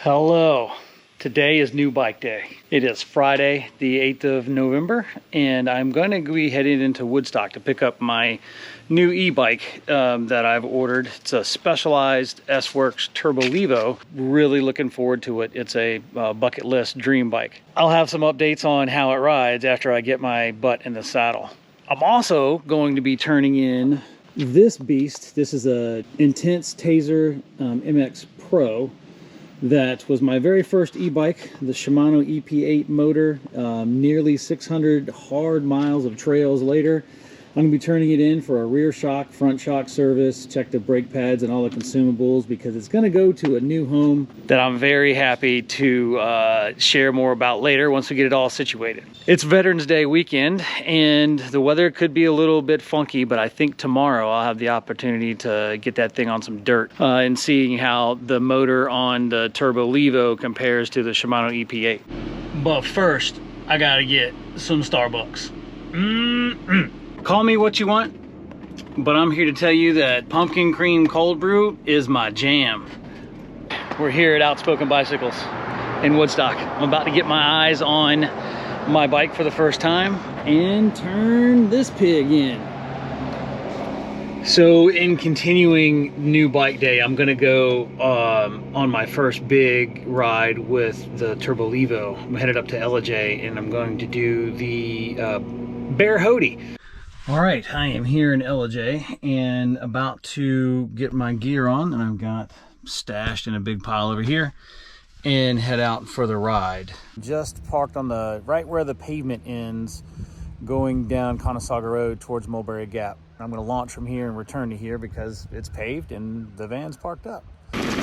Hello. Today is new bike day. It is Friday, the 8th of November, and I'm going to be heading into Woodstock to pick up my new e-bike that I've ordered. It's a Specialized S-Works Turbo Levo. Really looking forward to it. It's a bucket list dream bike. I'll have some updates on how it rides after I get my butt in the saddle. I'm also going to be turning in this beast. This is a Intense Taser MX Pro. That was my very first e-bike, the Shimano EP8 motor. Nearly 600 hard miles of trails later, I'm gonna be turning it in for a rear shock, front shock service, check the brake pads and all the consumables, because it's gonna go to a new home that I'm very happy to share more about later once we get it all situated. It's Veterans Day weekend and the weather could be a little bit funky, but I think tomorrow I'll have the opportunity to get that thing on some dirt and seeing how the motor on the Turbo Levo compares to the Shimano EP8. But first, I gotta get some Starbucks. Call me what you want, but I'm here to tell you that pumpkin cream cold brew is my jam. We're here at Outspoken Bicycles in Woodstock. I'm about to get my eyes on my bike for the first time and turn this pig in. So in continuing new bike day, I'm gonna go on my first big ride with the Turbo Levo. I'm headed up to Ellijay and I'm going to do the Bearhoti. All right, I am here in Ellijay and about to get my gear on, and I've got stashed in a big pile over here, and head out for the ride. Just parked on the right where the pavement ends, going down Conesaga Road towards Mulberry Gap. I'm going to launch from here and return to here because it's paved and the van's parked up.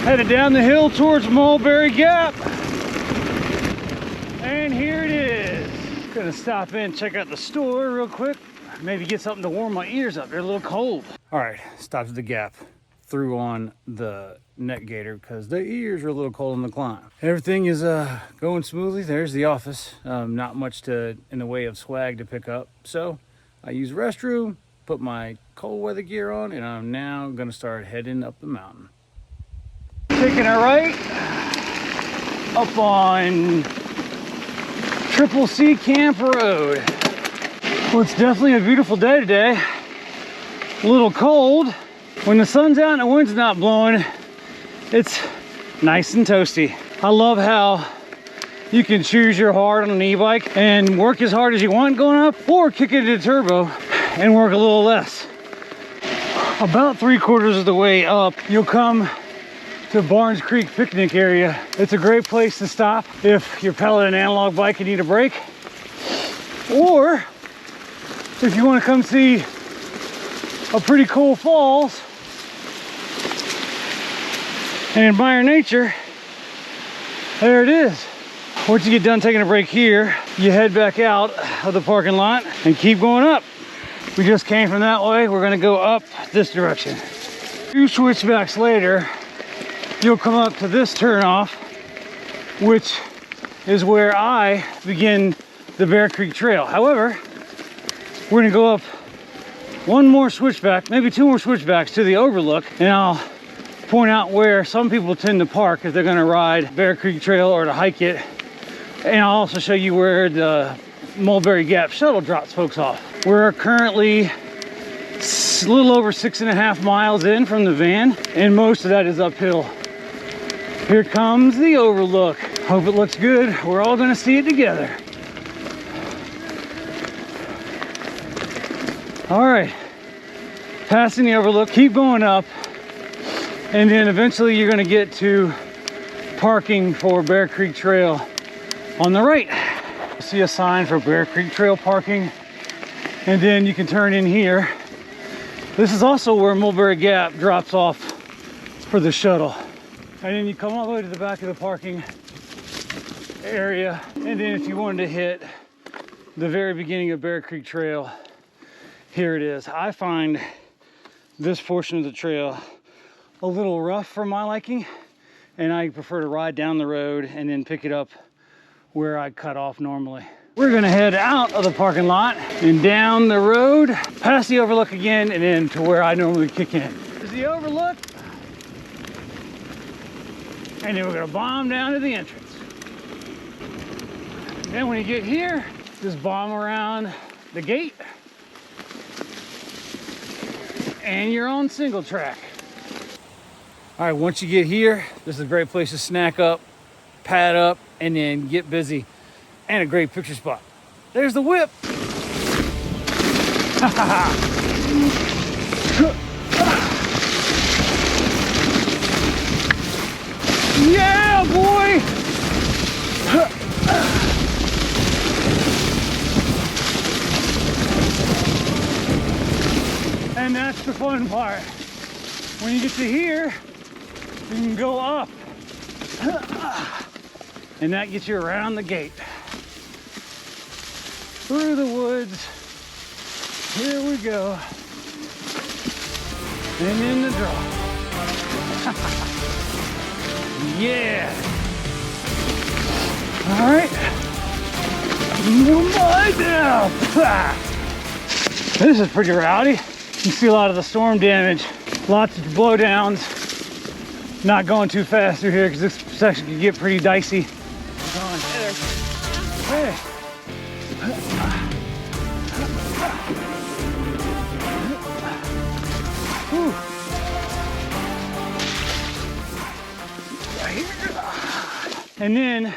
Headed down the hill towards Mulberry Gap, and here it is. Gonna stop in, check out the store real quick. Maybe get something to warm my ears up. They're a little cold. All right, stopped at the Gap. Threw on the neck gaiter because the ears are a little cold on the climb. Everything is going smoothly. There's the office. Not much in the way of swag to pick up. So I use the restroom, put my cold weather gear on, and I'm now gonna start heading up the mountain. Taking a right up on Triple C Camp Road. Well, it's definitely a beautiful day today. A little cold. When the sun's out and the wind's not blowing, it's nice and toasty. I love how you can choose your hard on an e-bike and work as hard as you want going up, or kick it into turbo and work a little less. About 3/4 of the way up, you'll come to Barnes Creek picnic area. It's a great place to stop if you're pedaling an analog bike and need a break, or if you want to come see a pretty cool falls and admire nature. There it is. Once you get done taking a break here, you head back out of the parking lot and keep going up. We just came from that way. We're going to go up this direction. 2 switchbacks later, you'll come up to this turnoff, which is where I begin the Bear Creek Trail. However, we're gonna go up 1 more switchback, maybe 2 more switchbacks to the overlook, and I'll point out where some people tend to park if they're gonna ride Bear Creek Trail or to hike it. And I'll also show you where the Mulberry Gap shuttle drops folks off. We're currently a little over 6.5 miles in from the van, and most of that is uphill. Here comes the overlook. Hope it looks good. We're all gonna see it together. All right, passing the overlook, keep going up, and then eventually you're gonna get to parking for Bear Creek Trail on the right. You'll see a sign for Bear Creek Trail parking, and then you can turn in here. This is also where Mulberry Gap drops off for the shuttle. And then you come all the way to the back of the parking area, and then if you wanted to hit the very beginning of Bear Creek Trail, here it is. I find this portion of the trail a little rough for my liking, and I prefer to ride down the road and then pick it up where I cut off normally. We're gonna head out of the parking lot and down the road, past the overlook again, and then to where I normally kick in. There's the overlook. And then we're gonna bomb down to the entrance. Then when you get here, just bomb around the gate. And you're on single track. All right, once you get here, this is a great place to snack up, pad up, and then get busy. And a great picture spot. There's the whip. Yeah, boy! And that's the fun part. When you get to here, you can go up. And that gets you around the gate. Through the woods. Here we go. And in the draw. Yeah. All right. Move on down. This is pretty rowdy. You can see a lot of the storm damage. Lots of blowdowns. Not going too fast through here because this section can get pretty dicey. Hey. And then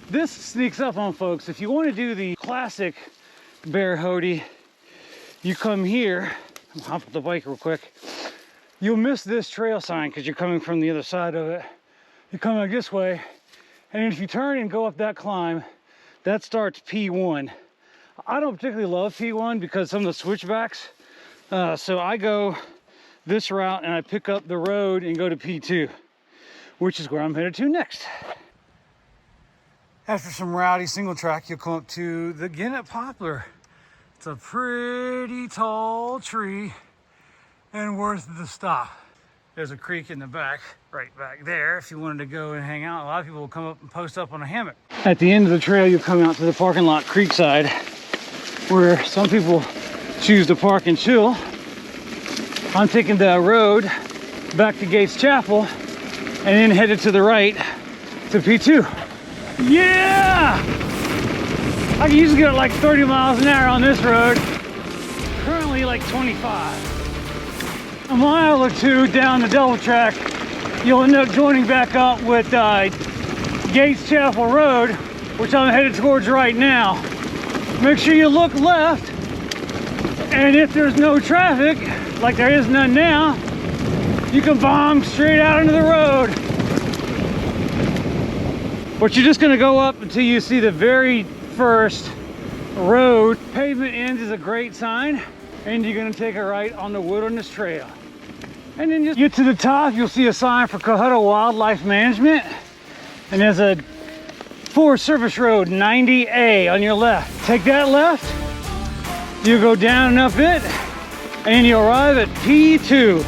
this sneaks up on folks. If you want to do the classic Bearhoti, you come here. I'll hop up the bike real quick. You'll miss this trail sign because you're coming from the other side of it. You come like this way, and then if you turn and go up that climb, that starts P1. I don't particularly love P1 because some of the switchbacks. So I go this route and I pick up the road and go to P2, which is where I'm headed to next. After some rowdy single track, you'll come up to the Guinness poplar. It's a pretty tall tree and worth the stop. There's a creek in the back, right back there. If you wanted to go and hang out, a lot of people will come up and post up on a hammock. At the end of the trail, you'll come out to the parking lot creekside, where some people choose to park and chill. I'm taking the road back to Gates Chapel and then headed to the right to P2. Yeah! I can usually get like 30 miles an hour on this road. Currently like 25. A mile or two down the double track, you'll end up joining back up with Gates Chapel Road, which I'm headed towards right now. Make sure you look left, and if there's no traffic, like there is none now, you can bomb straight out into the road. But you're just gonna go up until you see the very first road. Pavement ends is a great sign, and you're gonna take a right on the Wilderness Trail. And then just get to the top, you'll see a sign for Cohutta Wildlife Management, and there's a Forest Service Road 90A on your left. Take that left, you go down and up it, and you arrive at P2.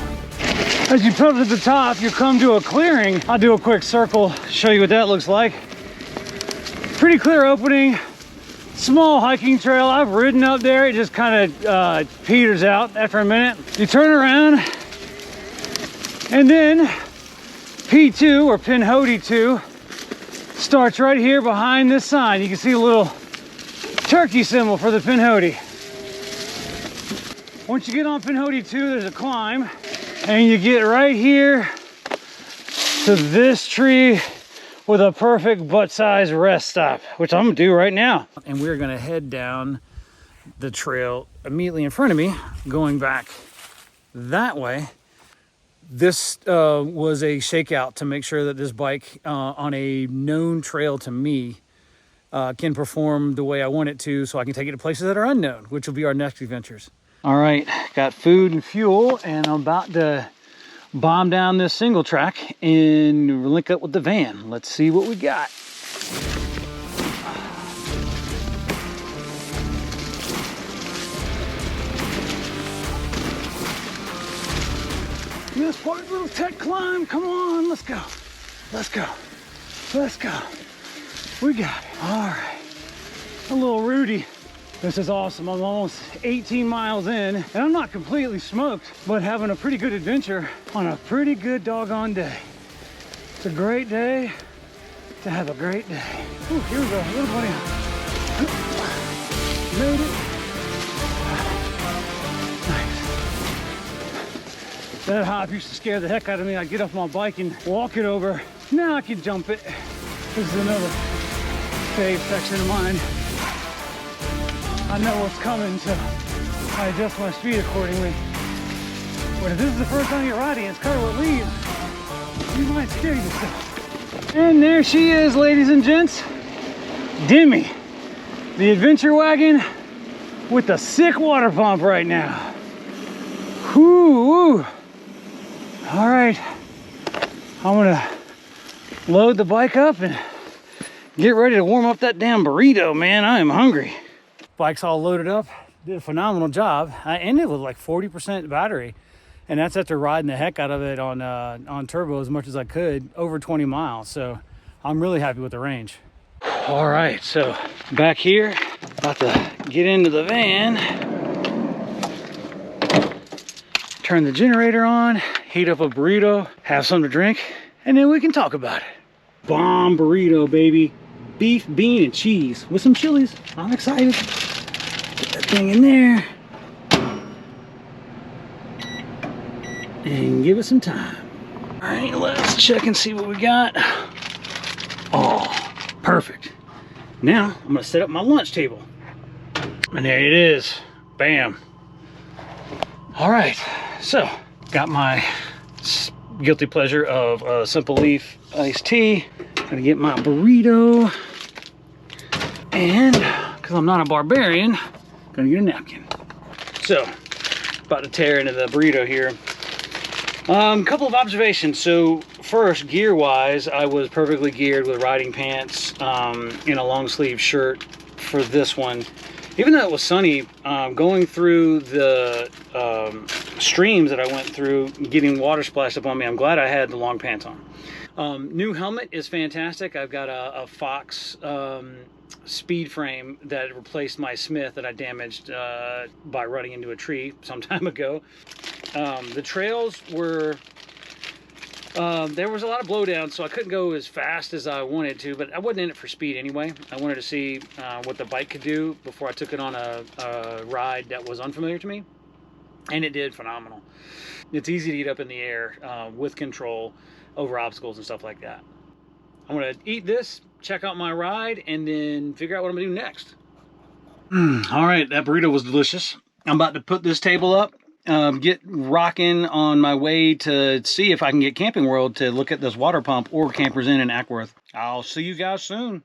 As you pedal to the top, you come to a clearing. I'll do a quick circle, show you what that looks like. Pretty clear opening, small hiking trail. I've ridden up there, it just kind of peters out after a minute. You turn around, and then P2, or Pinhoti 2, starts right here behind this sign. You can see a little turkey symbol for the Pinhoti. Once you get on Pinhoti 2, there's a climb, and you get right here to this tree with a perfect butt-sized rest stop, which I'm gonna do right now. And we're gonna head down the trail immediately in front of me, going back that way. This was a shakeout to make sure that this bike on a known trail to me can perform the way I want it to, so I can take it to places that are unknown, which will be our next adventures. All right, got food and fuel, and I'm about to bomb down this single track and link up with the van. Let's see what we got. This part, little tech climb, come on, let's go. Let's go, let's go. We got it, all right. A little Rudy. This is awesome. I'm almost 18 miles in, and I'm not completely smoked, but having a pretty good adventure on a pretty good doggone day. It's a great day to have a great day. Ooh, here we go, little buddy. Made it. Nice. That hop used to scare the heck out of me. I'd get off my bike and walk it over. Now I can jump it. This is another fave section of mine. I know what's coming, so I adjust my speed accordingly. But if this is the first time you're riding, it's Cartwheel leaves, you might scare yourself. And there she is, ladies and gents. Demi, the adventure wagon with the sick water pump right now. Whoo! All right, I'm gonna load the bike up and get ready to warm up that damn burrito, man. I am hungry. Bike's all loaded up. Did a phenomenal job. I ended with like 40% battery, and that's after riding the heck out of it on turbo as much as I could, over 20 miles. So I'm really happy with the range. All right, so back here, about to get into the van, turn the generator on, heat up a burrito, have something to drink, and then we can talk about it. Bomb burrito, baby. Beef, bean, and cheese with some chilies. I'm excited. Put that thing in there. And give it some time. All right, let's check and see what we got. Oh, perfect. Now I'm gonna set up my lunch table. And there it is. Bam. All right, so got my guilty pleasure of a Simple Leaf iced tea. Gotta get my burrito. And because I'm not a barbarian, gonna get a napkin. So, about to tear into the burrito here. Couple of observations. So first, gear wise, I was perfectly geared with riding pants and a long sleeve shirt for this one. Even though it was sunny, going through the streams that I went through, getting water splashed up on me, I'm glad I had the long pants on. New helmet is fantastic. I've got a Fox speed frame that replaced my Smith that I damaged by running into a tree some time ago. The trails were, there was a lot of blowdown, so I couldn't go as fast as I wanted to, but I wasn't in it for speed anyway. I wanted to see what the bike could do before I took it on a ride that was unfamiliar to me, and it did phenomenal. It's easy to get up in the air with control over obstacles and stuff like that. I'm gonna eat this, check out my ride, and then figure out what I'm gonna do next. All right, that burrito was delicious. I'm about to put this table up, get rocking on my way to see if I can get Camping World to look at this water pump or Campers Inn in Ackworth. I'll see you guys soon.